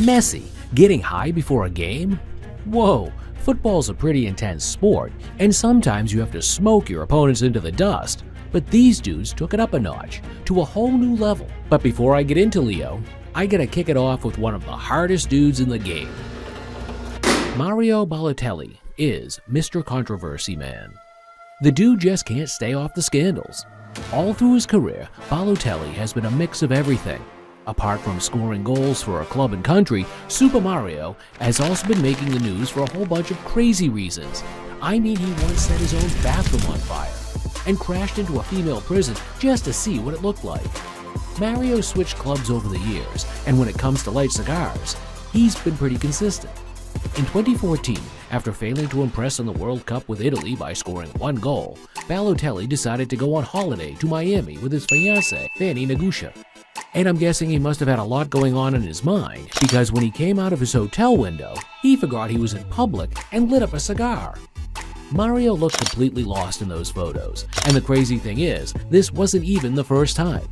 Messy, getting high before a game? Whoa, football's a pretty intense sport, and sometimes you have to smoke your opponents into the dust. But these dudes took it up a notch, to a whole new level. But before I get into Leo, I gotta kick it off with one of the hardest dudes in the game. Mario Balotelli is Mr. Controversy Man. The dude just can't stay off the scandals. All through his career, Balotelli has been a mix of everything. Apart from scoring goals for a club and country, Super Mario has also been making the news for a whole bunch of crazy reasons. I mean, he once set his own bathroom on fire and crashed into a female prison just to see what it looked like. Mario switched clubs over the years, and when it comes to light cigars, he's been pretty consistent. In 2014, after failing to impress in the World Cup with Italy by scoring 1 goal, Balotelli decided to go on holiday to Miami with his fiancée, Fanny Nagusha. And I'm guessing he must have had a lot going on in his mind, because when he came out of his hotel window, he forgot he was in public and lit up a cigar. Mario looked completely lost in those photos, and the crazy thing is, this wasn't even the first time.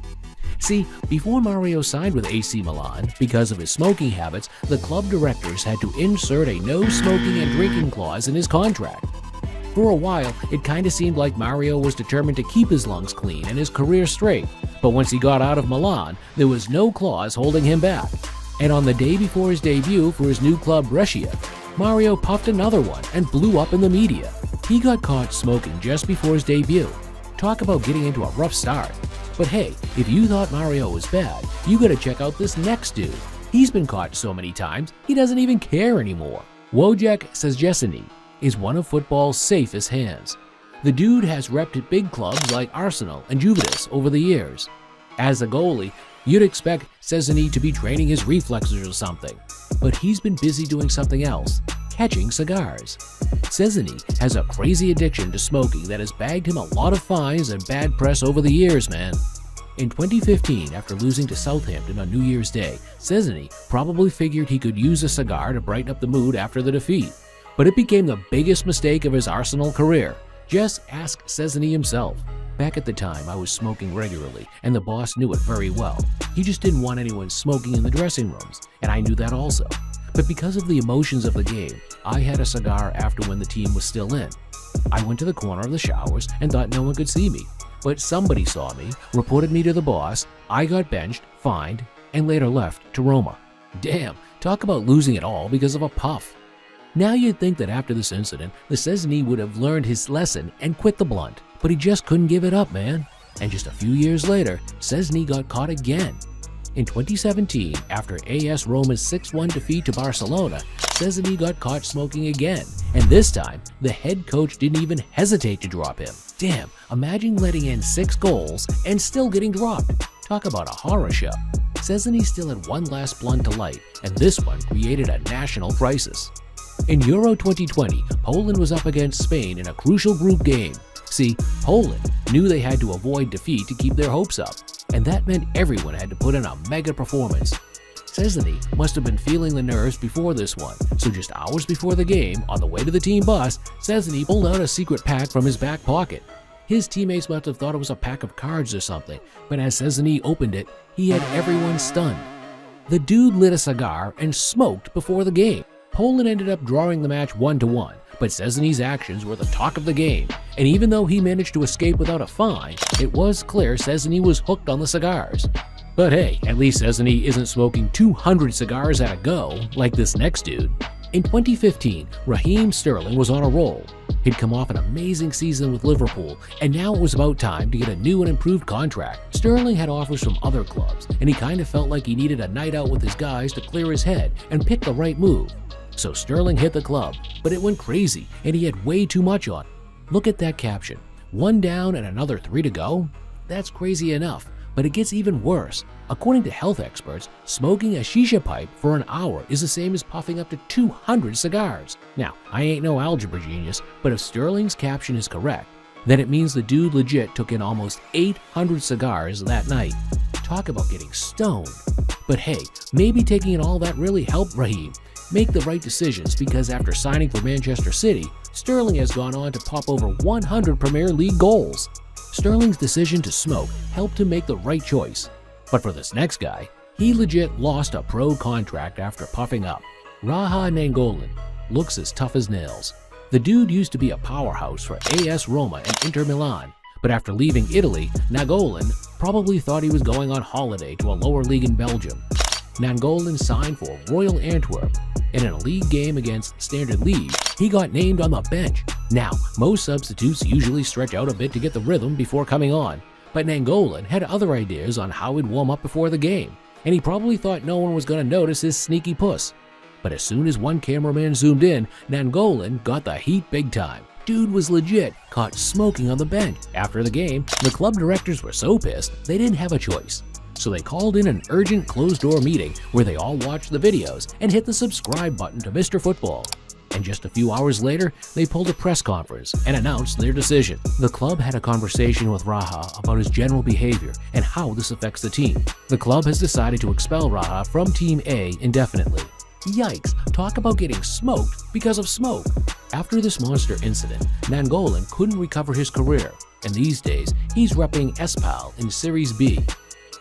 See, before Mario signed with AC Milan, because of his smoking habits, the club directors had to insert a no smoking and drinking clause in his contract. For a while, it kinda seemed like Mario was determined to keep his lungs clean and his career straight, but once he got out of Milan, there was no clause holding him back. And on the day before his debut for his new club Brescia, Mario puffed another one and blew up in the media. He got caught smoking just before his debut. Talk about getting into a rough start. But hey, if you thought Mario was bad, you gotta check out this next dude. He's been caught so many times, he doesn't even care anymore. Wojciech Szczesny is one of football's safest hands. The dude has repped at big clubs like Arsenal and Juventus over the years. As a goalie, you'd expect Szczesny to be training his reflexes or something, but he's been busy doing something else, catching cigars. Szczesny has a crazy addiction to smoking that has bagged him a lot of fines and bad press over the years, man. In 2015, after losing to Southampton on New Year's Day, Szczesny probably figured he could use a cigar to brighten up the mood after the defeat. But it became the biggest mistake of his Arsenal career. Just ask Szczesny himself. Back at the time, I was smoking regularly, and the boss knew it very well. He just didn't want anyone smoking in the dressing rooms, and I knew that also. But because of the emotions of the game, I had a cigar after when the team was still in. I went to the corner of the showers and thought no one could see me. But somebody saw me, reported me to the boss, I got benched, fined, and later left to Roma. Damn, talk about losing it all because of a puff. Now you'd think that after this incident, the Szczesny would have learned his lesson and quit the blunt, but he just couldn't give it up, man. And just a few years later, Szczesny got caught again. In 2017, after AS Roma's 6-1 defeat to Barcelona, Szczesny got caught smoking again, and this time, the head coach didn't even hesitate to drop him. Damn, imagine letting in 6 goals and still getting dropped. Talk about a horror show. Szczesny still had one last blunt to light, and this one created a national crisis. In Euro 2020, Poland was up against Spain in a crucial group game. See, Poland knew they had to avoid defeat to keep their hopes up, and that meant everyone had to put in a mega performance. Szczesny must have been feeling the nerves before this one, so just hours before the game, on the way to the team bus, Szczesny pulled out a secret pack from his back pocket. His teammates must have thought it was a pack of cards or something, but as Szczesny opened it, he had everyone stunned. The dude lit a cigar and smoked before the game. Poland ended up drawing the match 1-1, but Szczesny's actions were the talk of the game, and even though he managed to escape without a fine, it was clear Szczesny was hooked on the cigars. But hey, at least Szczesny isn't smoking 200 cigars at a go, like this next dude. In 2015, Raheem Sterling was on a roll. He'd come off an amazing season with Liverpool, and now it was about time to get a new and improved contract. Sterling had offers from other clubs, and he kind of felt like he needed a night out with his guys to clear his head and pick the right move. So Sterling hit the club, but it went crazy, and he had way too much on it. Look at that caption. 1 down and another 3 to go? That's crazy enough, but it gets even worse. According to health experts, smoking a shisha pipe for an hour is the same as puffing up to 200 cigars. Now, I ain't no algebra genius, but if Sterling's caption is correct, then it means the dude legit took in almost 800 cigars that night. Talk about getting stoned. But hey, maybe taking in all that really helped Raheem make the right decisions, because after signing for Manchester City, Sterling has gone on to pop over 100 Premier League goals. Sterling's decision to smoke helped him make the right choice. But for this next guy, He legit lost a pro contract after puffing up. Raja Nainggolan looks as tough as nails. The dude used to be a powerhouse for AS Roma and Inter Milan, but after leaving Italy, Nainggolan probably thought he was going on holiday to a lower league in Belgium. Nainggolan signed for Royal Antwerp, and in a league game against Standard Liège, he got named on the bench. Now, most substitutes usually stretch out a bit to get the rhythm before coming on, but Nainggolan had other ideas on how he'd warm up before the game, and he probably thought no one was going to notice his sneaky puss. But as soon as one cameraman zoomed in, Nainggolan got the heat big time. Dude was legit caught smoking on the bench. After the game, the club directors were so pissed they didn't have a choice. So they called in an urgent closed-door meeting where they all watched the videos and hit the subscribe button to Mr. Football. And just a few hours later, they pulled a press conference and announced their decision. The club had a conversation with Raja about his general behavior and how this affects the team. The club has decided to expel Raja from Team A indefinitely. Yikes, talk about getting smoked because of smoke. After this monster incident, Nainggolan couldn't recover his career, and these days he's repping Espal in Series B.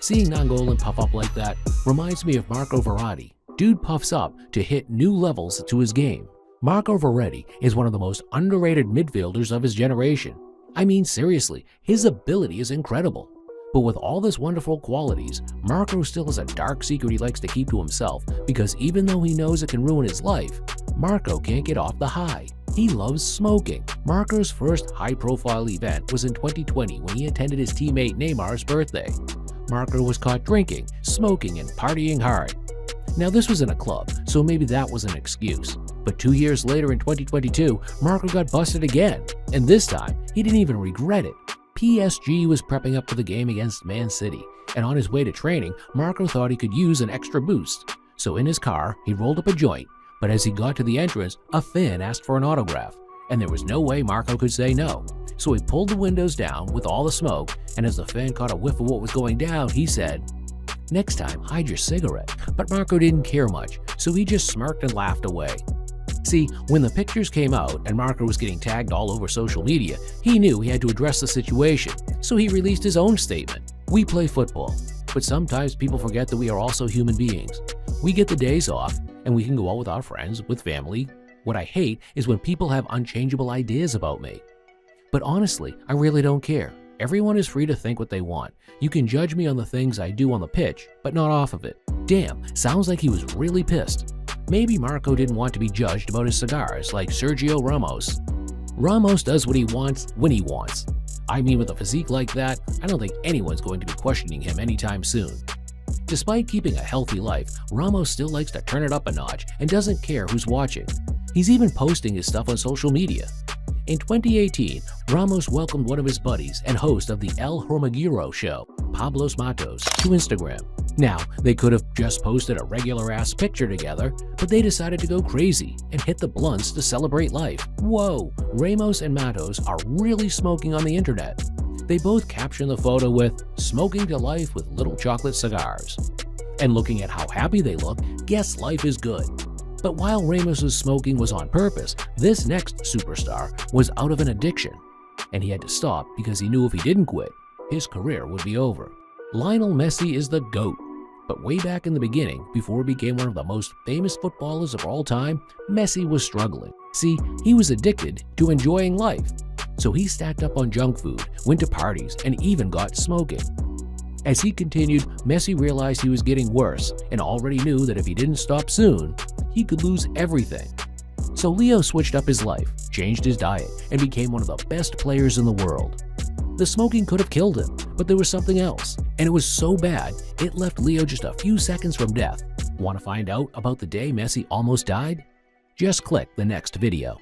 Seeing Nainggolan puff up like that reminds me of Marco Verratti. Dude puffs up to hit new levels to his game. Marco Verratti is one of the most underrated midfielders of his generation. I mean, seriously, his ability is incredible. But with all this wonderful qualities, Marco still has a dark secret he likes to keep to himself because even though he knows it can ruin his life, Marco can't get off the high. He loves smoking. Marco's first high-profile event was in 2020 when he attended his teammate Neymar's birthday. Marco was caught drinking, smoking, and partying hard. Now this was in a club, so maybe that was an excuse. But 2 years later in 2022, Marco got busted again, and this time he didn't even regret it. PSG was prepping up for the game against Man City, and on his way to training, Marco thought he could use an extra boost. So in his car, he rolled up a joint, but as he got to the entrance, a fan asked for an autograph, and there was no way Marco could say no. So he pulled the windows down with all the smoke, and as the fan caught a whiff of what was going down, he said, "Next time, hide your cigarette." But Marco didn't care much, so he just smirked and laughed away. See, when the pictures came out and Marco was getting tagged all over social media, he knew he had to address the situation, so he released his own statement. "We play football, but sometimes people forget that we are also human beings. We get the days off, and we can go out with our friends, with family. What I hate is when people have unchangeable ideas about me. But honestly, I really don't care. Everyone is free to think what they want. You can judge me on the things I do on the pitch, but not off of it." Damn, sounds like he was really pissed. Maybe Marco didn't want to be judged about his cigars like Sergio Ramos. Ramos does what he wants when he wants. I mean, with a physique like that, I don't think anyone's going to be questioning him anytime soon. Despite keeping a healthy life, Ramos still likes to turn it up a notch and doesn't care who's watching. He's even posting his stuff on social media. In 2018, Ramos welcomed one of his buddies and host of the El Hormiguero show, Pablos Matos, to Instagram. Now, they could have just posted a regular-ass picture together, but they decided to go crazy and hit the blunts to celebrate life. Whoa, Ramos and Matos are really smoking on the internet. They both captioned the photo with, "Smoking to life with little chocolate cigars." And looking at how happy they look, guess life is good. But while Ramos' smoking was on purpose, this next superstar was out of an addiction, and he had to stop because he knew if he didn't quit, his career would be over. Lionel Messi is the GOAT, but way back in the beginning, before he became one of the most famous footballers of all time, Messi was struggling. See, he was addicted to enjoying life, so he stacked up on junk food, went to parties, and even got smoking. As he continued, Messi realized he was getting worse and already knew that if he didn't stop soon, he could lose everything. So Leo switched up his life, changed his diet, and became one of the best players in the world. The smoking could have killed him, but there was something else, and it was so bad, it left Leo just a few seconds from death. Want to find out about the day Messi almost died? Just click the next video.